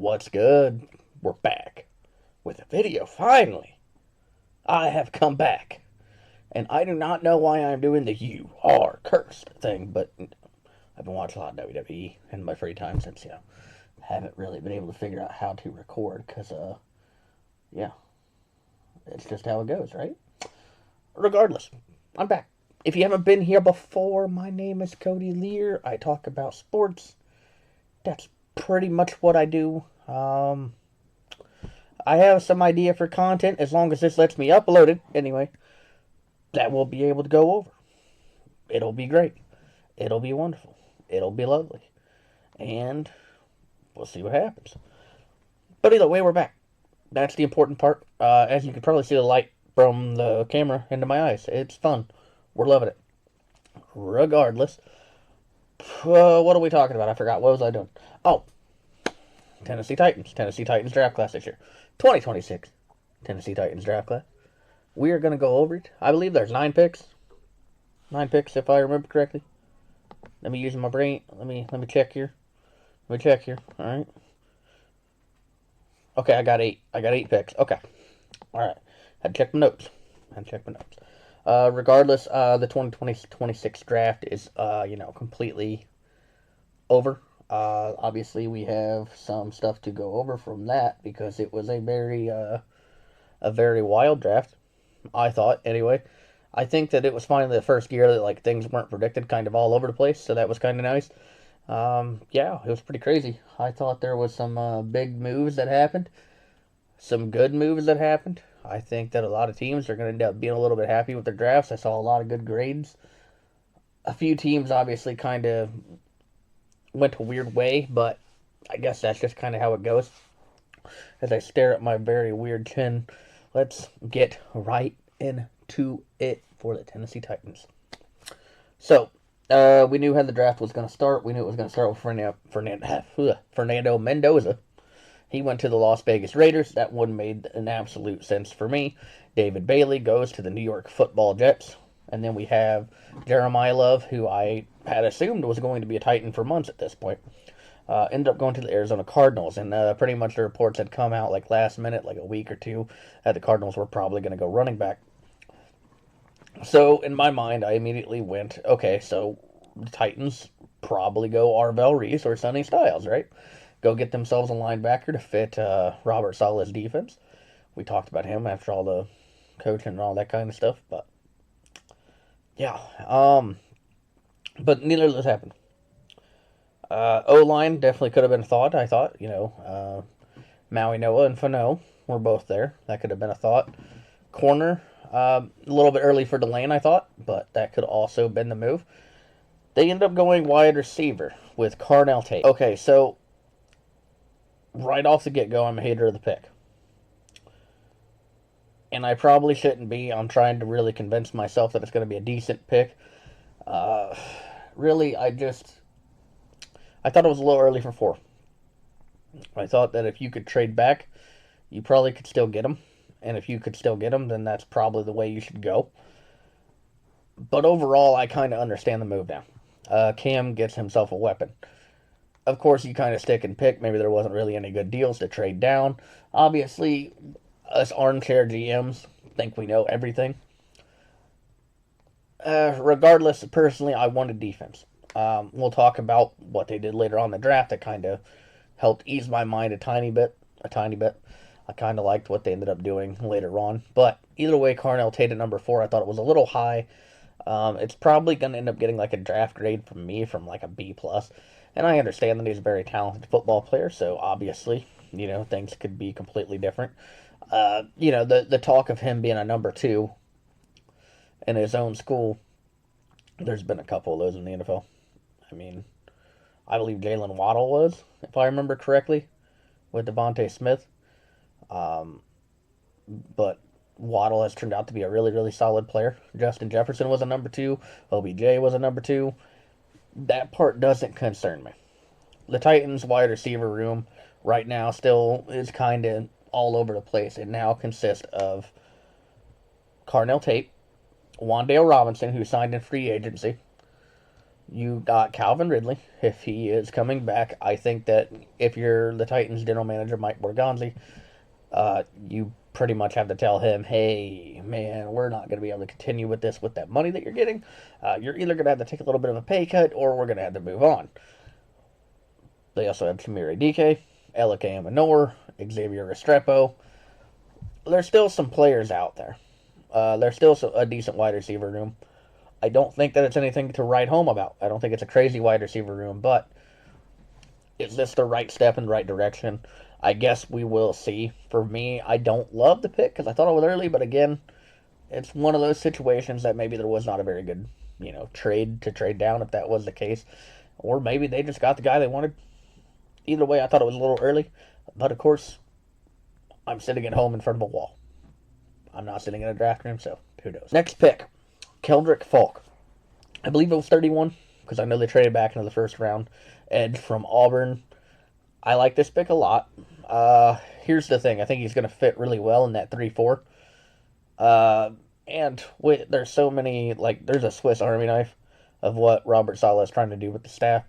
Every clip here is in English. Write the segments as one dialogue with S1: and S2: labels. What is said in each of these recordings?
S1: What's good? We're back with a video. Finally, I have come back. And I do not know why I'm doing the "you are cursed" thing, but I've been watching a lot of WWE in my free time since, haven't really been able to figure out how to record because, yeah, it's just how it goes, right? Regardless, I'm back. If you haven't been here before, my name is Cody Lear. I talk about sports. That's pretty much what I do. I have some idea for content as long as this lets me upload it anyway. That we'll be able to go over. It'll be great. It'll be wonderful. It'll be lovely. And we'll see what happens. But either way, we're back. That's the important part. As you can probably see the light from the camera into my eyes. It's fun. We're loving it. Regardless. What are we talking about? I forgot. What was I doing? Oh, Tennessee Titans. Tennessee Titans draft class this year. 2026 Tennessee Titans draft class. We are going to go over it. I believe there's 9 picks. 9 picks, if I remember correctly. Let me use my brain. Let me check here. Let me check here. All right. Okay, I got 8. I got 8 picks. Okay. All right. Had to check my notes. Regardless, the 2026 draft is, completely over. Obviously, we have some stuff to go over from that because it was a very wild draft. I thought, anyway. I think that it was finally the first year that things weren't predicted, kind of all over the place. So that was kind of nice. Yeah, it was pretty crazy. I thought there was some big moves that happened, some good moves that happened. I think that a lot of teams are going to end up being a little bit happy with their drafts. I saw a lot of good grades. A few teams obviously kind of went a weird way, but I guess that's just kind of how it goes. As I stare at my very weird chin, let's get right into it for the Tennessee Titans. So, we knew how the draft was going to start. We knew it was going to start with Fernando Mendoza. He went to the Las Vegas Raiders. That one made an absolute sense for me. David Bailey goes to the New York Football Jets. And then we have Jeremiah Love, who I had assumed was going to be a Titan for months at this point. Ended up going to the Arizona Cardinals. And pretty much the reports had come out last minute, a week or two, that the Cardinals were probably going to go running back. So, in my mind, I immediately went, okay, so the Titans probably go Arvell Reese or Sonny Styles, right? Go get themselves a linebacker to fit Robert Saleh's defense. We talked about him after all the coaching and all that kind of stuff, but yeah. But neither of those happened. O-line definitely could have been a thought, I thought. Maui Noah and Fano were both there. That could have been a thought. Corner, a little bit early for Delane, I thought, but that could also have been the move. They ended up going wide receiver with Carnell Tate. Okay, so right off the get-go, I'm a hater of the pick. And I probably shouldn't be. I'm trying to really convince myself that it's going to be a decent pick. Really, I thought it was a little early for 4. I thought that if you could trade back, you probably could still get him. And if you could still get him, then that's probably the way you should go. But overall, I kind of understand the move now. Cam gets himself a weapon. Of course, you kind of stick and pick. Maybe there wasn't really any good deals to trade down. Obviously, us armchair GMs think we know everything. Regardless, personally, I wanted defense. We'll talk about what they did later on in the draft that kind of helped ease my mind a tiny bit. I kind of liked what they ended up doing later on. But either way, Carnell Tate at number 4, I thought it was a little high. It's probably going to end up getting a draft grade from me from a B+. And I understand that he's a very talented football player, so obviously, things could be completely different. The talk of him being a number 2 in his own school, there's been a couple of those in the NFL. I mean, I believe Jalen Waddle was, if I remember correctly, with Devontae Smith. But Waddle has turned out to be a really, really solid player. Justin Jefferson was a number 2. OBJ was a number 2. That part doesn't concern me. The Titans' wide receiver room right now still is kind of all over the place. It now consists of Carnell Tate, Wan'Dale Robinson, who signed in free agency, You got Calvin Ridley. If he is coming back, I think that if you're the Titans general manager, Mike Borgonzi, you pretty much have to tell him, hey, man, we're not going to be able to continue with this with that money that you're getting. You're either going to have to take a little bit of a pay cut or we're going to have to move on. They also have Tamir DK, Elike Amanor, Xavier Restrepo. There's still some players out there. There's still a decent wide receiver room. I don't think that it's anything to write home about. I don't think it's a crazy wide receiver room, but is this the right step in the right direction? I guess we will see. For me, I don't love the pick because I thought it was early, but again, it's one of those situations that maybe there was not a very good, trade to trade down if that was the case. Or maybe they just got the guy they wanted. Either way, I thought it was a little early. But of course, I'm sitting at home in front of a wall. I'm not sitting in a draft room, so who knows. Next pick, Keldrick Falk. I believe it was 31 because I know they traded back into the first round. Edge from Auburn. I like this pick a lot. Here's the thing. I think he's going to fit really well in that 3-4. And there's so many, there's a Swiss Army knife of what Robert Saleh is trying to do with the staff.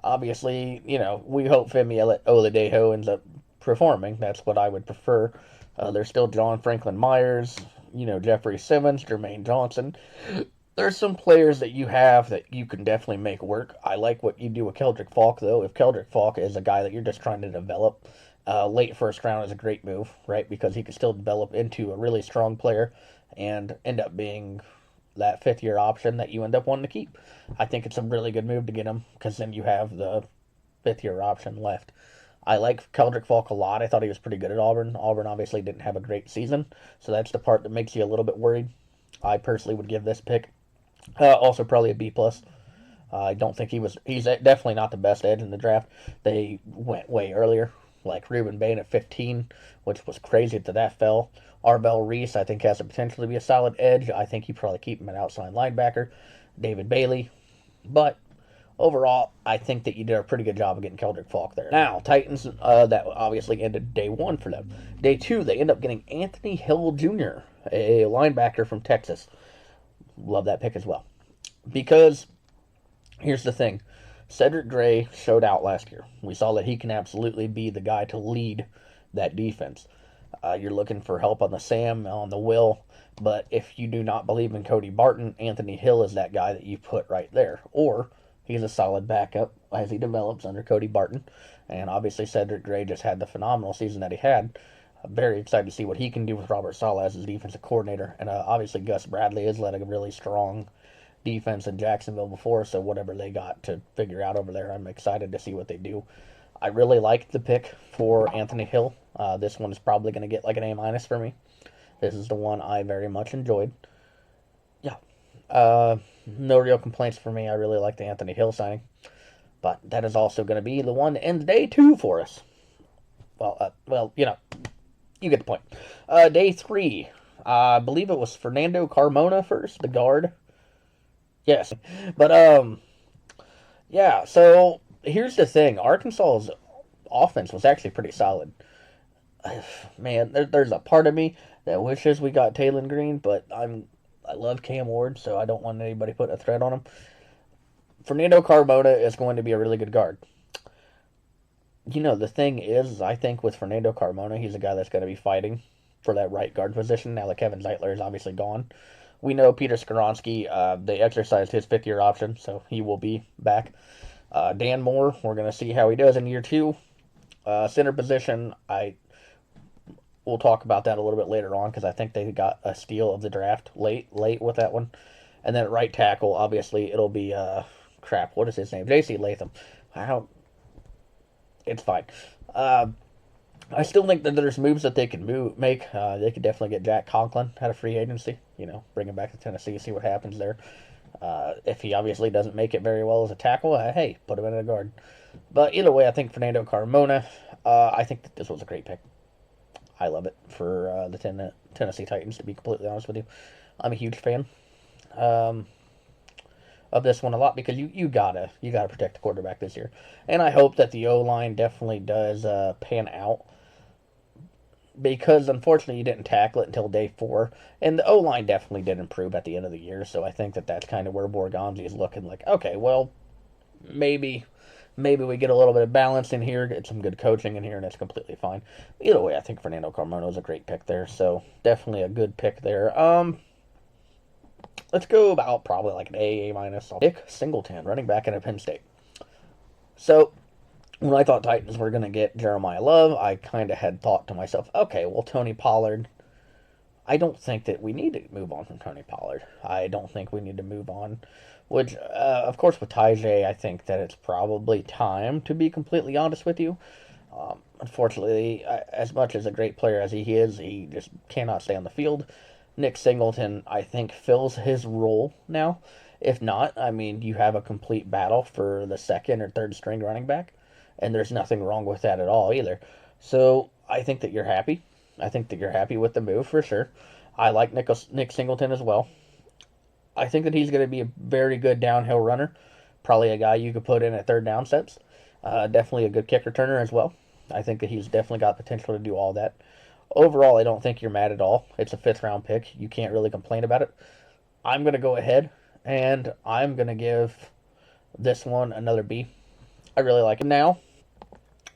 S1: Obviously, we hope Femi Oladejo ends up performing. That's what I would prefer. There's still John Franklin Myers, Jeffrey Simmons, Jermaine Johnson. There's some players that you have that you can definitely make work. I like what you do with Keldrick Falk, though. If Keldrick Falk is a guy that you're just trying to develop, late first round is a great move, right? Because he can still develop into a really strong player and end up being that fifth-year option that you end up wanting to keep. I think it's a really good move to get him because then you have the fifth-year option left. I like Keldrick Falk a lot. I thought he was pretty good at Auburn. Auburn obviously didn't have a great season, so that's the part that makes you a little bit worried. I personally would give this pick also probably a B+. I don't think he's definitely not the best edge in the draft. They went way earlier, like Ruben Bain at 15, which was crazy that fell. Arbel Reese, I think, has the potential to be a solid edge. I think you probably keep him an outside linebacker. David Bailey. But overall, I think that you did a pretty good job of getting Keldrick Falk there. Now, Titans, that obviously ended day 1 for them. Day 2, they end up getting Anthony Hill Jr., a linebacker from Texas. Love that pick as well. Because, here's the thing. Cedric Gray showed out last year. We saw that he can absolutely be the guy to lead that defense. You're looking for help on the Sam, on the Will, but if you do not believe in Cody Barton, Anthony Hill is that guy that you put right there. Or he's a solid backup as he develops under Cody Barton. And obviously Cedric Gray just had the phenomenal season that he had. I'm very excited to see what he can do with Robert Saleh as his defensive coordinator. And obviously Gus Bradley has led a really strong defense in Jacksonville before, so whatever they got to figure out over there, I'm excited to see what they do. I really liked the pick for Anthony Hill. This one is probably going to get like an A- for me. This is the one I very much enjoyed. Yeah. No real complaints for me. I really like the Anthony Hill signing. But that is also going to be the one that ends day 2 for us. Well, you get the point. Day 3. I believe it was Fernando Carmona first, the guard. Yes. But, yeah, so here's the thing. Arkansas's offense was actually pretty solid. Man, there's a part of me that wishes we got Taylon Green, but I love Cam Ward, so I don't want anybody putting a threat on him. Fernando Carmona is going to be a really good guard. The thing is, I think with Fernando Carmona, he's a guy that's going to be fighting for that right guard position now that Kevin Zeitler is obviously gone. We know Peter Skoronski, they exercised his fifth-year option, so he will be back. Dan Moore, we're going to see how he does in year 2. Center position, we'll talk about that a little bit later on because I think they got a steal of the draft late with that one. And then at right tackle, obviously, it'll be, what is his name? J.C. Latham. It's fine. I still think that there's moves that they can make. They could definitely get Jack Conklin out of free agency. Bring him back to Tennessee, see what happens there. If he obviously doesn't make it very well as a tackle, hey, put him in a guard. But either way, I think Fernando Carmona, I think that this was a great pick. I love it for the Tennessee Titans, to be completely honest with you. I'm a huge fan of this one a lot because you gotta protect the quarterback this year. And I hope that the O-line definitely does pan out because unfortunately you didn't tackle it until day 4. And the O-line definitely did improve at the end of the year, so I think that that's kind of where Borgonzi is looking like, okay, well, maybe we get a little bit of balance in here, get some good coaching in here, and it's completely fine. Either way, I think Fernando Carmona is a great pick there, so definitely a good pick there. Let's go about probably like an A minus. I'll pick Singleton, running back at Penn State. So when I thought Titans were going to get Jeremiah Love, I kind of had thought to myself, okay, well, Tony Pollard, I don't think that we need to move on from Tony Pollard. I don't think we need to move on. Which, of course, with Tajay, I think that it's probably time, to be completely honest with you. Unfortunately, as much as a great player as he is, he just cannot stay on the field. Nick Singleton, I think, fills his role now. If not, I mean, you have a complete battle for the second or third string running back, and there's nothing wrong with that at all either. So I think that you're happy. I think that you're happy with the move for sure. I like Nick Singleton as well. I think that he's going to be a very good downhill runner. Probably a guy you could put in at third down sets. Definitely a good kick returner as well. I think that he's definitely got potential to do all that. Overall, I don't think you're mad at all. It's a fifth round pick. You can't really complain about it. I'm going to go ahead and I'm going to give this one another B. I really like it. Now,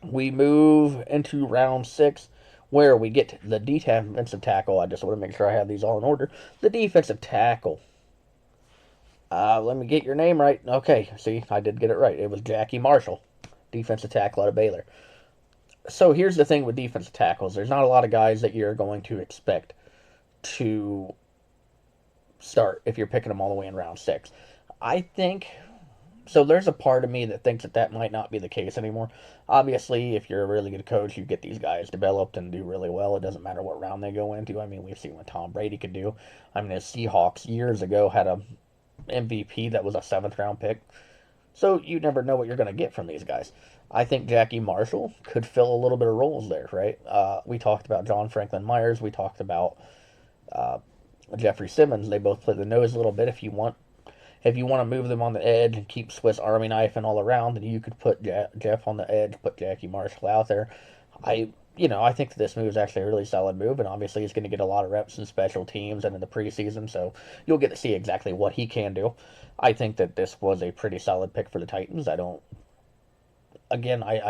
S1: we move into round 6 where we get the defensive tackle. I just want to make sure I have these all in order. The defensive tackle. Let me get your name right. Okay, see, I did get it right. It was Jackie Marshall, defensive tackle out of Baylor. So here's the thing with defensive tackles. There's not a lot of guys that you're going to expect to start if you're picking them all the way in round 6. I think so. There's a part of me that thinks that might not be the case anymore. Obviously, if you're a really good coach, you get these guys developed and do really well. It doesn't matter what round they go into. I mean, we've seen what Tom Brady could do. I mean, the Seahawks years ago had a MVP that was a 7th round pick. So you never know what you're going to get from these guys. I think Jackie Marshall could fill a little bit of roles there, right? We talked about John Franklin Myers. We talked about Jeffrey Simmons. They both play the nose a little bit. If you want to move them on the edge and keep Swiss Army knife and all around, then you could put Jeff on the edge, put Jackie Marshall out there. I think this move is actually a really solid move, and obviously he's going to get a lot of reps in special teams and in the preseason, so you'll get to see exactly what he can do. I think that this was a pretty solid pick for the Titans. I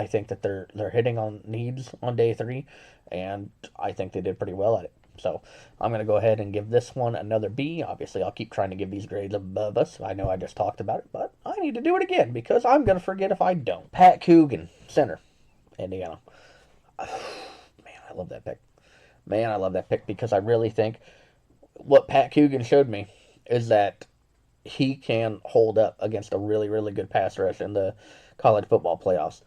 S1: think that they're hitting on needs on day 3, and I think they did pretty well at it. So I'm going to go ahead and give this one another B. Obviously, I'll keep trying to give these grades above us. I know I just talked about it, but I need to do it again because I'm going to forget if I don't. Pat Coogan, center, Indiana. Man, I love that pick. Man, I love that pick because I really think what Pat Coogan showed me is that he can hold up against a really, really good pass rush in the college football playoffs.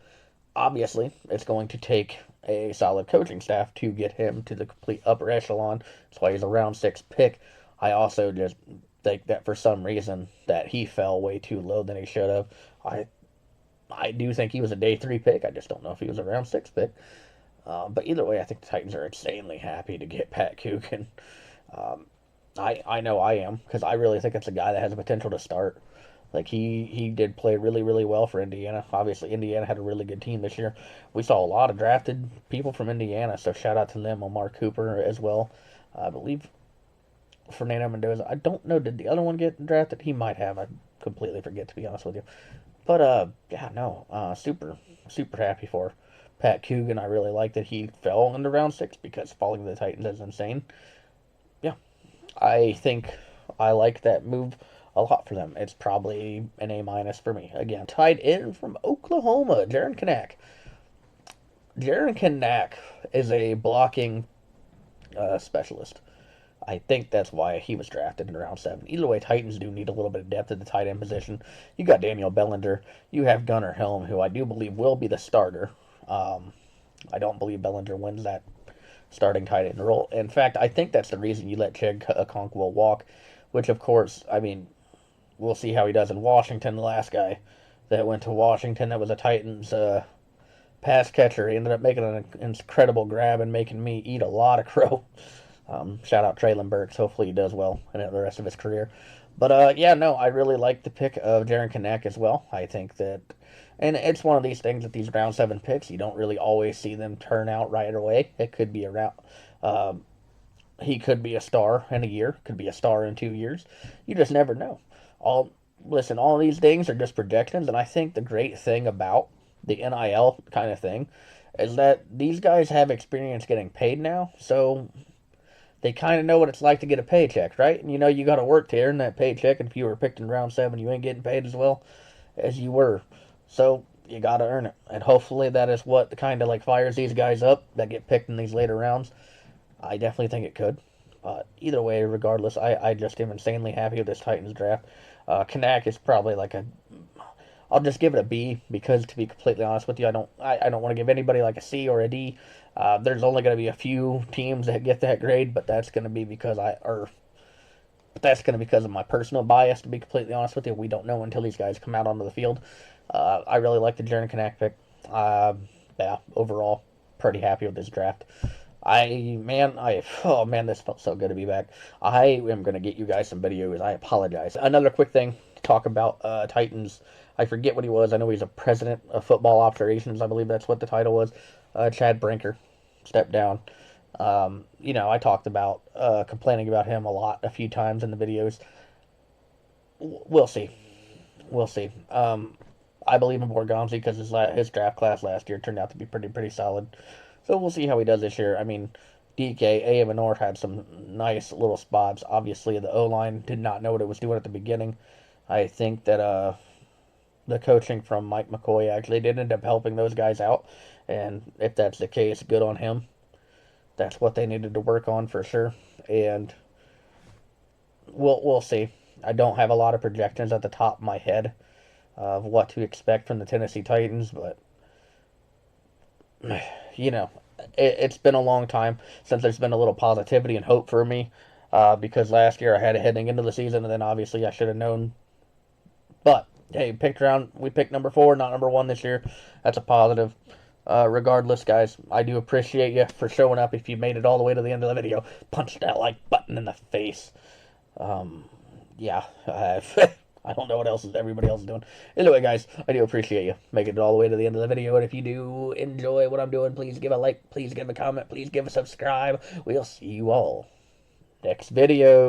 S1: Obviously, it's going to take a solid coaching staff to get him to the complete upper echelon. That's why he's a round 6 pick. I also just think that for some reason that he fell way too low than he should have. I do think he was a day 3 pick. I just don't know if he was a round 6 pick. But either way, I think the Titans are insanely happy to get Pat Coogan. I know I am, because I really think it's a guy that has the potential to start. Like, he did play really, really well for Indiana. Obviously, Indiana had a really good team this year. We saw a lot of drafted people from Indiana, so shout out to them. Omar Cooper as well. I believe Fernando Mendoza. I don't know, did the other one get drafted? He might have. I completely forget, to be honest with you. But, super, super happy for Pat Coogan. I really like that he fell into round 6 because falling to the Titans is insane. Yeah, I think I like that move a lot for them. It's probably an A minus for me. Again, tied in from Oklahoma, Jaron Kanak. Jaron Kanak is a blocking specialist. I think that's why he was drafted in round 7. Either way, Titans do need a little bit of depth at the tight end position. You got Daniel Bellinger. You have Gunnar Helm, who I do believe will be the starter. I don't believe Bellinger wins that starting tight end role. In fact, I think that's the reason you let Chig Okonkwo walk, which, of course, I mean, we'll see how he does in Washington. The last guy that went to Washington that was a Titans pass catcher, he ended up making an incredible grab and making me eat a lot of crow. Shout out Traylon Burks. Hopefully he does well in the rest of his career. But, I really like the pick of Jaron Kanak as well. I think that, and it's one of these things that these round 7 picks, you don't really always see them turn out right away. It could be he could be a star in a year, could be a star in 2 years. You just never know. listen, all these things are just projections, and I think the great thing about the NIL kind of thing is that these guys have experience getting paid now, so they kind of know what it's like to get a paycheck, right? And you know you got to work to earn that paycheck, and if you were picked in round 7, you ain't getting paid as well as you were. So you got to earn it, and hopefully that is what kind of like fires these guys up that get picked in these later rounds. I definitely think it could. But either way, regardless, I just am insanely happy with this Titans draft. Kanak is probably like a. I'll just give it a B because, to be completely honest with you, I don't want to give anybody like a C or a D. There's only going to be a few teams that get that grade, but that's going to be because of my personal bias. To be completely honest with you, we don't know until these guys come out onto the field. I really like the Jaren Kanak pick. Yeah, overall, pretty happy with this draft. Oh man, this felt so good to be back. I am gonna get you guys some videos. I apologize. Another quick thing to talk about Titans. I forget what he was. I know he's a president of football operations. I believe that's what the title was. Chad Brinker stepped down. I talked about complaining about him a few times in the videos. We'll see. We'll see. I believe in Borgonzi because his draft class last year turned out to be pretty solid. So we'll see how he does this year. I mean, DK, AM had some nice little spots. Obviously, the O-line did not know what it was doing at the beginning. I think that the coaching from Mike McCoy actually did end up helping those guys out. And if that's the case, good on him. That's what they needed to work on for sure. And we'll see. I don't have a lot of projections at the top of my head of what to expect from the Tennessee Titans, but it's been a long time since there's been a little positivity and hope for me. Because last year I had it heading into the season, and then obviously I should have known. But hey, we picked number 4, not number 1 this year. That's a positive. Regardless, guys, I do appreciate you for showing up. If you made it all the way to the end of the video, punch that like button in the face. Yeah, I don't know what everybody else is doing. Anyway, guys, I do appreciate you making it all the way to the end of the video. And if you do enjoy what I'm doing, please give a like, please give a comment, please give a subscribe. We'll see you all next video.